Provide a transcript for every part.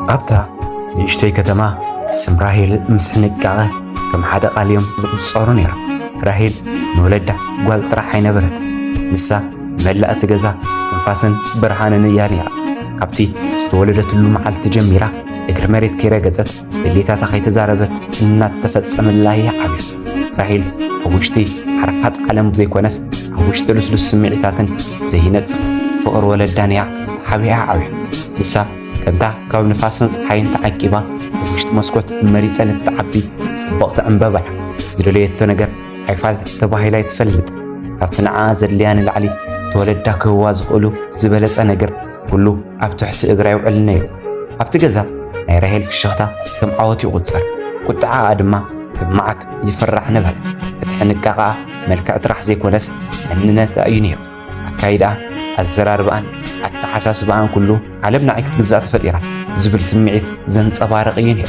أبتا نشتي كتما سم راهيل مسحنقاقه كم حدا قاليوم زقصورو نيرا راهيل نولدا قال طرحي نبرت مسا ملأت غزا تنفاسن برهانن يا نيرا كابتي استولدت له معلت جميرا اجر مريت كيرا غزت الليتا تخي تزاربت ان تفصم الله يا حبيب راهيل اوشتي حرفات عالم زي كونس اوشتي لسلس سمعتاتن زي نصف فقر ولدانيا حبيها عبي مسا كنتا كاب نفاسن صحين تعقيبا وشت مسكوت مريصن تعبي صبقت انبابا زدليت نجر عيفال تباهيلا يتفلط كابتن عازليان العلي تولدا كوا زخلو زبلص نجر كله اب تحت اغرا يوعلنا اب تجزا اي راهيل في الشخطه كم عوتي قصر قطعه ادما كمعت يفرح نبل اتحنققا ملكع طرح زي كونس اننا تاينير اكايدا الزرار بان التحساس بان كله علمنا عيك تجزا تفديرا زبل سمعيت زنصبارقين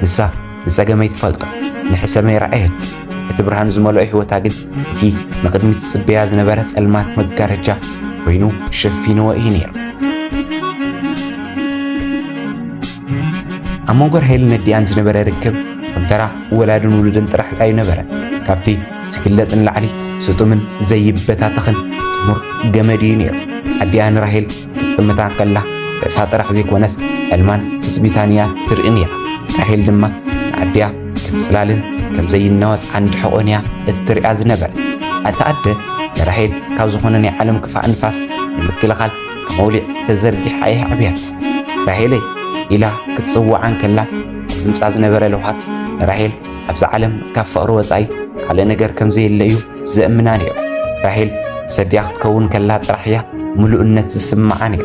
نسا نساقمي تفلط نحسمي رأيت اتبرهان زمالو هيوتا قد اتي نقدمي تصبيا زنبرس المات مقارجة وينو شفينو وإينير أما وقر هيل نديان زنبرا ركب كم ترى ولادن ولدن ترح أي نبرا كابتي سكلت العلي ستو من زي بتاتخن تمر جمدينير أديان راهيل كتمتان قلا رأسها طرح زي كونس المان تسبيتانيا ترئنيا راهيل دما عديا كمسلالن كم زي النواس عند حقونيا الترئاز نبر أتعدى راهيل كاو زخونني عالم كفاء نفاس نمكلخال كمولع تزرقح أيه عبيات راهيلي إلا كتصوع عن كلا ممساز نبر لوحات راهيل حبس عالم كفاء روزاي على نجر كم زي الليو زأمنانيو راهيل سدياخت كون كلا طرحيا ملؤ الناس السمعاني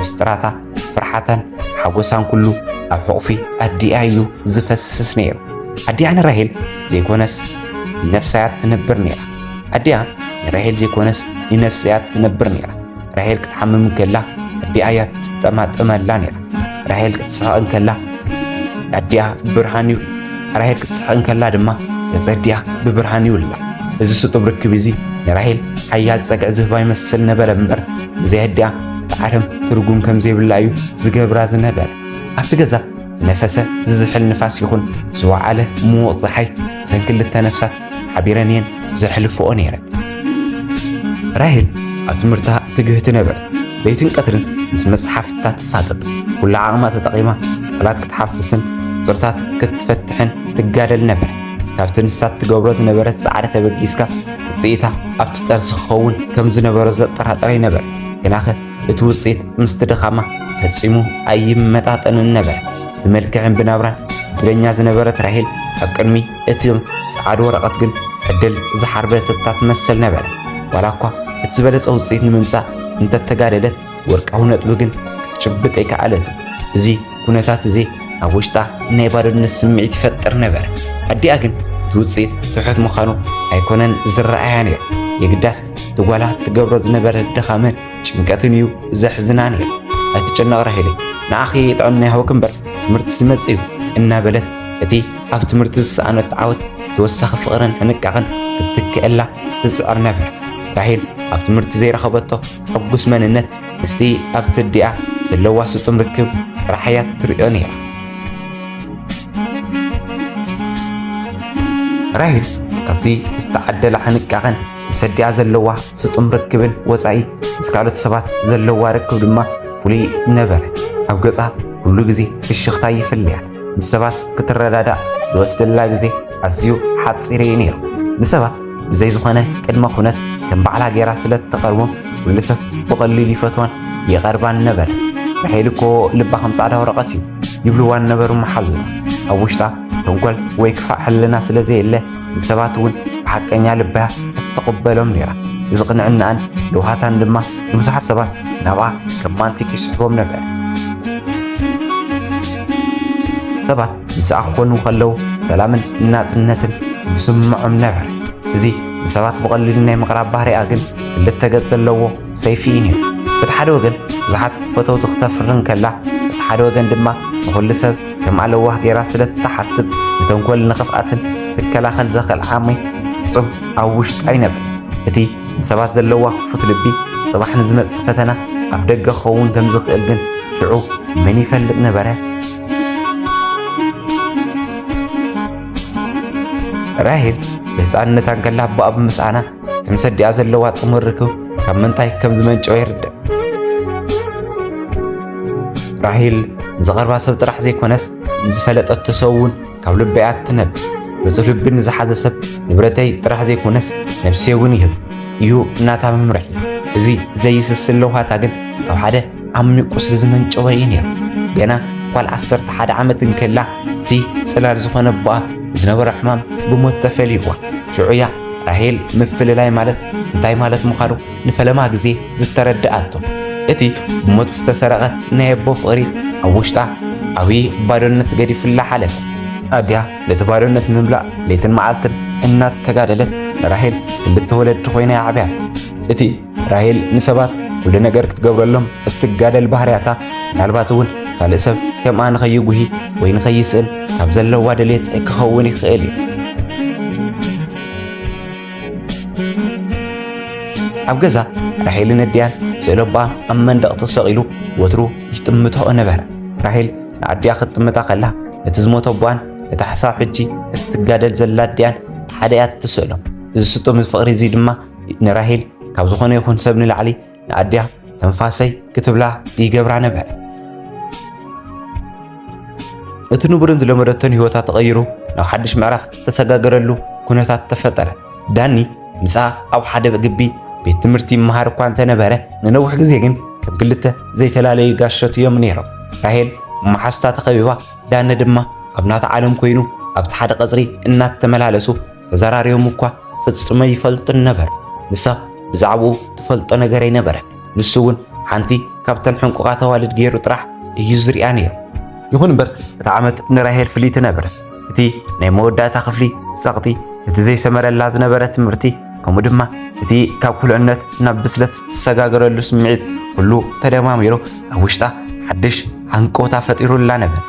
مستراتا فرحة حوسان كله أحوفي أدي أيو زفسس نير أدي أنا راهيل زي كونس نفسيات تنبر نير أدي أنا راهيل زي كونس نفسيات تنبر نير راهيل كتحمم كلا أدي آيات تملا نير راهيل كتسحقن كلا أدي برهانيو راهيل كتسحقن كلا دما يزديا ببرهانيو لا إذا ستبرك بيزي راهيل حيال صقع زهبا يمثل نبر منبر زي هديا تعرم ترجم كم زي باللايو زجبر زنبر أفتجزا زنفسه زحل نفاس يخون سواء على مو صحي زين كل التنفسات حبيرانين زحل فوق نيرا راهيل أتمرتها تجهت نبر بيتين قطرن مسحف تتفاتت كل عامات تقيمة قلات كتحفسن قرطات كتفتحن تجادل نبر كابتن سات تجبرت نبرت سعرة بجيسكا طيتها أبتسترس خون كم زنبر زطرها طري نبر كناخه اتوصيت مستدخامة فتصيمو أي متاطن النبر بملكعن بنابران دلنيا زنبرت راهيل أبقرمي اتيم سعاد ورقت جن عدل زحربت تتمثل نبر وراكوا اتسبلت أوصيت نممسا انت تقالدت ورقعون اتلوغن كتشبت ايكا عالت زي كونتات زي أوشتا نيبارو نسمعي تفتر نبر أدي أجن توصيت تحت مخانو أيكونن زرعيانير يقداس تقوالا تقبرز نبر الدخامن ጭንቀትንዩ ዘሕዝናን እዩ አትጨነቕ ራሄል ንኣኺ ጥዕና ይሃው ክንበር ትምህርቲ ስመጽዩ እናበለት እቲ ኣብ ትምህርቲ ዝሰኣነት ዓወት ተወሳኺ ፍቕርን ሕንቃቕን ክትክአላ ትስዕር ነበር ራሄል ኣብ ትምህርቲ ዘይረኸበቶ ሕጉስ መንነት ምስቲ ኣብ ትዲኣ ዘለዋ ስጡም ርክብ ራሕያት ትርእዮ ነይራ ራሄል ካብቲ ዝተዓደለ ሕንቃቕን مسديا زلوا سطم ركبن وصاي اسكالوت سبات زلوا ركب دما فلي نبر اب غصا كل غزي في الشختا يفليا مسبات كترዳዳ زوسدلا غزي اسيو حصيري نير مسبات زي زخنه قدما خنت كم بعلا غيرا سلت تقربم ولسف بقليل يفتوان يقربان نبر بحيلكو لبا 50 ورقات يبلوان نبر محزوز اوشتا تنقل ويكفى حلنا سلازي الا مسبات ون حقنيا لبا تقبلهم نيرا يزقنعنا أن لو هاتان لما يمسح السبا نبا كمانتك يسحبهم نبر سبات يسأخون وخلو سلاما الناس النتن يسمعهم نبر زي سبات بقللنا مقرب بحري أجن اللي تجزل لو سيفيني بتحدو جن زحت فتو تختفرن كلا بتحدو جن دما وكل سب كم على واحد يراسل تحسب بتنقل نخفقاتن تكلا خل زخل عامي صم أوشت أينب أتي سباس زلوا فوت لبي صباح نزمت صفتنا أفدق خون تمزق الجن شعو من يفلق نبرة ራሄል በሕፃንነታ ከላ በአብ ምስዓና ትምሰዲያ ዘለዋ ጥሙር ርክብ ካብ ምንታይ ከም ዝመንጨው ይርዳእ። ራሄል ንዝቐርባ ሰብ ጥራሕ ዘይኮነስ ንዝፈለጠቶ ሰብ እውን ካብ ልበያ ትነብር። ንጹህ ልቢ ንዝሓዘ ሰብ ንብረተይ ጥራሕ ዘይኮነስ ነፍሴ እውን ይህብ እዩ እናታ መምርሒ። እዚ ዘይስስል ለውሃታ ግን ካብ ሓደ ዓሚቕ ቁስሊ ዝመንጨወ እዩ ነይሩ። ገና ኳል 11 ዓመት እንከላ እቲ ጽላል ዝኾነ በኣ ዝነበረ ሕማም ብሞት ተፈሊዋ። ሽዑያ ራሄል ምፍልላይ ማለት እንታይ ማለት ምዃኑ ንፈለማ ግዜ ዝተረድኣቶ እቲ ብሞት ዝተሰረቐ ናይ ኣቦ ፍቕሪ ኣብ ውሽጣ ዓብዪ ባዶነት ገዲፍላ ሓለፈ። ኣድያ ነቲ ባዶነት ንምምላእ ሌትን መዓልትን እናተጋደለት ራሄል ክልተ ወለዲ ኮይና ዓብያት። እቲ ራሄል ንሰባት ኩሉ ነገር ክትገብረሎም እትጋደል ባህርያታ ምናልባት እውን ካልእ ሰብ ከምኣ ንኸይጉሂ ወይ ንኸይስእል ካብ ዘለዋ ድሌት ክኸውን ይኽእል እዩ። ኣብ ገዛ ራሄልን ኣድያን ስእሎ ኣቦኣ ኣብ መንደቕ ተሰቒሉ ወትሩ ይጥምትኦ ነበረ። ራሄል ንኣድያ ክትጥምታ ከላ ነቲ ዝሞተ ኣቦኣን ነቲ ሓሳብ ሕጂ እትጋደል ዘላ ኣድያን ሓደ እያ ትስእሎም። እዚ ስጡም ፍቕሪ እዚ ድማ ንራሄል ካብ ዝኾነ ይኹን ሰብ ንላዕሊ ንኣድያ ተንፋሰይ ክትብላ ይገብራ ነበረ። እቲ ንቡርን ዝለመደቶን ህይወታ ተቐይሩ ናብ ሓድሽ ምዕራፍ ተሰጋገረሉ ኩነታት ተፈጠረ። ዳኒ ምስኣ ኣብ ሓደ ግቢ ቤት ትምህርቲ ይመሃር እኳ እንተነበረ ንነዊሕ ግዜ ግን ከም ክልተ ዘይተላለዩ ጋሾት እዮም ነይሮም። ራሄል መሓስታ ተኸቢባ ዳኒ ድማ ኣብ ናታ ዓለም ኮይኑ ኣብቲ ሓደ ቀጽሪ እናተመላለሱ ተዘራሪዮም እኳ ፍጹመ ይፈልጡን ነበር። ንሳ ብዛዕባኡ ትፈልጦ ነገር ኣይነበረን። ንሱ እውን ሓንቲ ካብተን ሕንቁቓት ኣዋልድ ገይሩ ጥራሕ እዩ ዝሪኣ ነይሩ። ይኹን እምበር እቲ ዓመት ንራሄል ፍሊት ነበረት። እቲ ናይ መወዳእታ ክፍሊ ጸቕጢ፣ እቲ ዘይሰመረላ ዝነበረ ትምህርቲ፣ ከምኡ ድማ እቲ ካብ ኩልዕነት ናብ ብስለት ትሰጋገረሉ ስምዒት ኩሉ ተደማሚሩ ኣብ ውሽጣ ሓድሽ ሃንቀውታ ፈጢሩላ ነበር።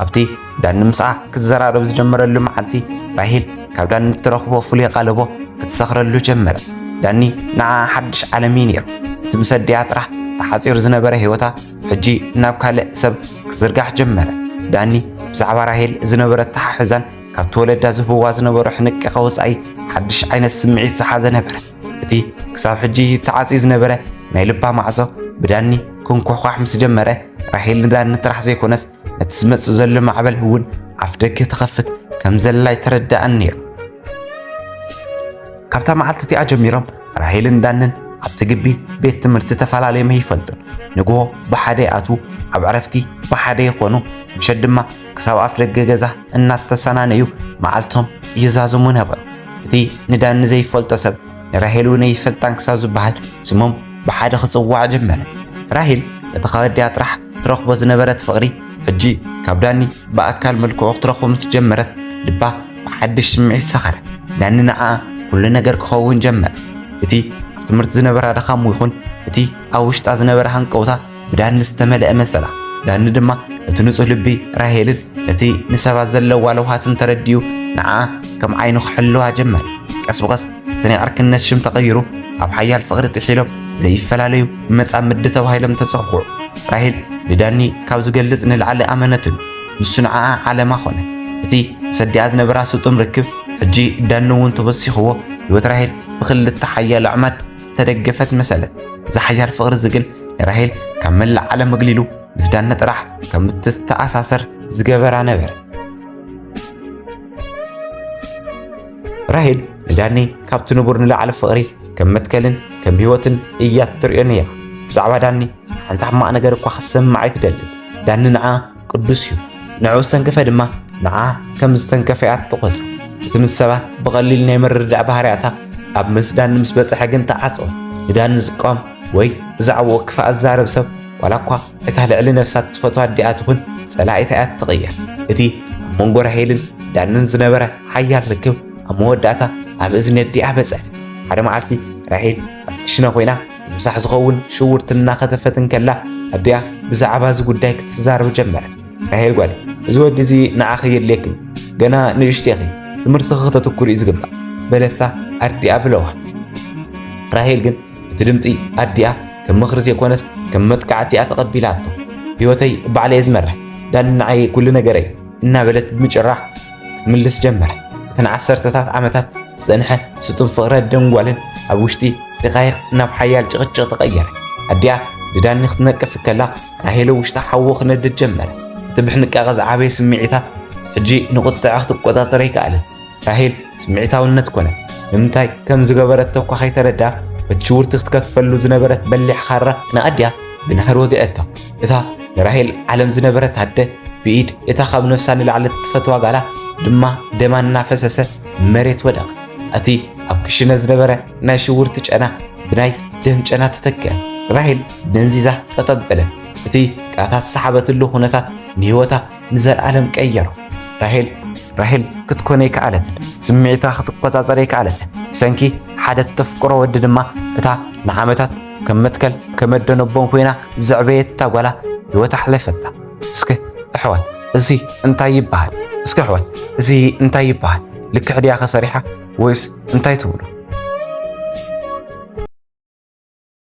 ኣብቲ ዳኒ ምስኣ ክዘራረብ ዝጀመረሉ መዓልቲ ራሄል ካብ ዳኒ እትረኽቦ ፍሉይ ቃለቦ ክትሰኽረሉ ጀመረት። ዳኒ ንዓ ሓድሽ ዓለም እዩ ነይሩ። እቲ ምስ ኣድያ ጥራሕ ተሓፂሩ ዝነበረ ህይወታ ሕጂ ናብ ካልእ ሰብ ክዝርጋሕ ጀመረ። ዳኒ ብዛዕባ ራሄል ዝነበረ ተሓሕዛን ካብቲ ወለዳ ዝህብዋ ዝነበሩ ሕንቂ ኸወፃኢ ሓድሽ ዓይነት ስምዒት ዝሓዘ ነበረ። እቲ ክሳብ ሕጂ ተዓፂዩ ዝነበረ ናይ ልባ ማዕጾ ብዳኒ ክንኳኳሕ ምስ ጀመረ ራሄል ንዳኒ ጥራሕ ዘይኮነስ ነቲ ዝመጽእ ዘሎ ማዕበል እውን ኣፍ ደገ ተኸፍት ከም ዘላ ይተረዳእን ነይሩ። ካብታ መዓልቲ እቲኣ ጀሚሮም ራሄልን ዳንን ኣብቲ ግቢ ቤት ትምህርቲ ተፈላለዮም ይፈልጡን። ንግሆ ብሓደ ይኣትዉ፣ ኣብ ዕረፍቲ ብሓደ ይኾኑ፣ ምሸት ድማ ክሳብ ኣፍ ደገ ገዛ እናተሰናነዩ መዓልቶም ይዛዝሙ ነበሩ። እቲ ንዳኒ ዘይፈልጦ ሰብ ንራሄል እውን ይፈልጣን ክሳብ ዝበሃል ስሞም ብሓደ ክጽዋዕ ጀመረ። ራሄል ነቲ ካብ ኣድያ ጥራሕ ትረኽቦ ዝነበረት ፍቕሪ ሕጂ ካብ ዳኒ ብኣካል መልክዑ ክትረኽቦ ምስ ጀመረት ልባ ብሓድሽ ስምዒት ሰኸረ። ዳኒ ንዓ ኩሉ ነገር ክኸውን ጀመረ። እቲ ኣብ ትምህርቲ ዝነበረ ድኻሙ ይኹን እቲ ኣብ ውሽጣ ዝነበረ ሃንቀውታ ብዳኒ ዝተመልአ መሰላ። ዳኒ ድማ እቲ ንጹህ ልቢ ራሄልን ነቲ ንሰባት ዘለዋ ለውሃትን ተረዲዩ ንዓ ከም ዓይኑ ክሕልዋ ጀመረ። ቀስ ብቐስ እቲ ናይ ዕርክነት ሽም ተቐይሩ ኣብ ሓያል ፍቕሪ ጥሒሎም ዘይፈላለዩ መጻምዲ ተባሂሎም ተጸውዑ። ራሄል ንዳኒ ካብ ዝገልጽ ንላዕሊ ኣመነትሉ፣ ንሱ ንዓኣ ዓለማ ኾነ። እቲ ምስ ኣድያ ዝነበራ ስጡም ርክብ ሕጂ ዳኒ እውን ተወሲኽዎ ህይወት ራሄል ብኽልተ ሓያል ኣዕማድ ዝተደገፈት መሰለት። እዚ ሓያል ፍቕሪ እዚ ግን ንራሄል ካብ መላእ ዓለም መግሊሉ ምስ ዳኒ ጥራሕ ከም እትተኣሳሰር ዝገበራ ነበር። ራሄል ንዳኒ ካብቲ ንቡር ንላዕሊ ፍቕሪ ከም መትከልን ከም ህይወትን እያ ትሪኦ ነይራ። ብዛዕባ ዳኒ ሓንቲ ሕማቕ ነገር እኳ ክሰማዕ ኣይትደልን። ዳኒ ንዓ ቅዱስ እዩ። ንዕኡ ዝተንከፈ ድማ ንዓ ከም ዝተንከፈ እያ ትቖፅሮ። እቲ ምስ ሰባት ብቐሊል ናይ ምርዳእ ባህርያታ ኣብ ምስ ዳኒ ምስ በፅሐ ግን ተዓፅወ። ንዳኒ ዝቃወም ወይ ብዛዕባኡ ክፋእ ዝዛረብ ሰብ ዋላ እኳ እታ ልዕሊ ነፍሳት ትፈትዋ ኣድያ ትኹን ጸላኢታ እያ ትቕየር። እቲ ኣብ መንጎ ራሄልን ዳኒን ዝነበረ ሓያል ርክብ ኣብ መወዳእታ ኣብ እዝኒ ኣድያ በፅሐ። ሓደ መዓልቲ ራሄል ሽነ ኮይና ምሳሕ ዝኸውን ሽውርቲ እናኸተፈትን ከላ ኣድያ ብዛዕባ እዚ ጉዳይ ክትዛረብ ጀመረት። ራሄል ጓል እዚ ወዲ እዚ ንዓኺ የድልየክን፣ ገና ንእሽቶ ኢኺ፣ ትምህርቲ ክተትኩር እዩ ዝግባእ በለታ ኣድያ ብለዋ። ራሄል ግን እቲ ድምፂ ኣድያ ከም ምኽሪ ዘይኮነስ ከም መጥቃዕቲ እያ ተቐቢላቶ። ህይወተይ ባዕለየ ዝመርሕ ዳኒ ንዓይ ኩሉ ነገረይ እናበለት ብምጭራሕ ክትምልስ ጀመረት። እተን 10ታት ዓመታት ዝጸንሐ ስጡም ፍቕሪ ደንጓልን ኣብ ውሽጢ ደቃይቕ ናብ ሓያል ጭቕጭቕ ተቐየረ። ኣዲኣ ድዳኒ ክትነቅፍ ከላ ራሄል ውሽጣ ሓዊ ክነድድ ጀመረ። እቲ ብሕንቃቐ ዝዓበየ ስምዒታት ሕጂ ንቁጥዕ ክትቆጻጸር ኣይከኣልን። ራሄል ስምዒታውነት ኮነት። ንምንታይ ከም ዝገበረቶ እኳ ከይተረድኣ በቲ ሽውርቲ ክትከትፈሉ ዝነበረት በሊሕ ካራ ንኣድያ ብናህሪ ወግአታ። እታ ንራሄል ዓለም ዝነበረት ኣደ ብኢድ እታ ካብ ነፍሳ ንላዕሊ ትፈትዋ ጋላ ድማ ደማ እናፈሰሰ መሬት ወደቐ። እቲ ኣብ ክሽነ ዝነበረ ናይ ሽውርቲ ጨና ብናይ ደም ጨና ተተክአ። ራሄል ደንዚዛ ተጠበለት። እቲ ቃታት ሰሓበትሉ ኩነታት ንህይወታ ንዘለዓለም ቀየሮ። ራሄል ክትኮነ ይከኣለትን ስምዒታ ክትቆጻጸር ይከኣለትን። ብሰንኪ ሓደ ተፍቅሮ ወዲ ድማ እታ ንዓመታት ከም መትከል ከመደነቦን ኮይና ዘዕበየታ ጓላ ህይወታ ሓለፈታ። እስኪ ኣሕዋት እዚ እንታይ ይበሃል? ልክዕ ድያ ኸሰሪሓ ወይስ እንታይ ትብሉ?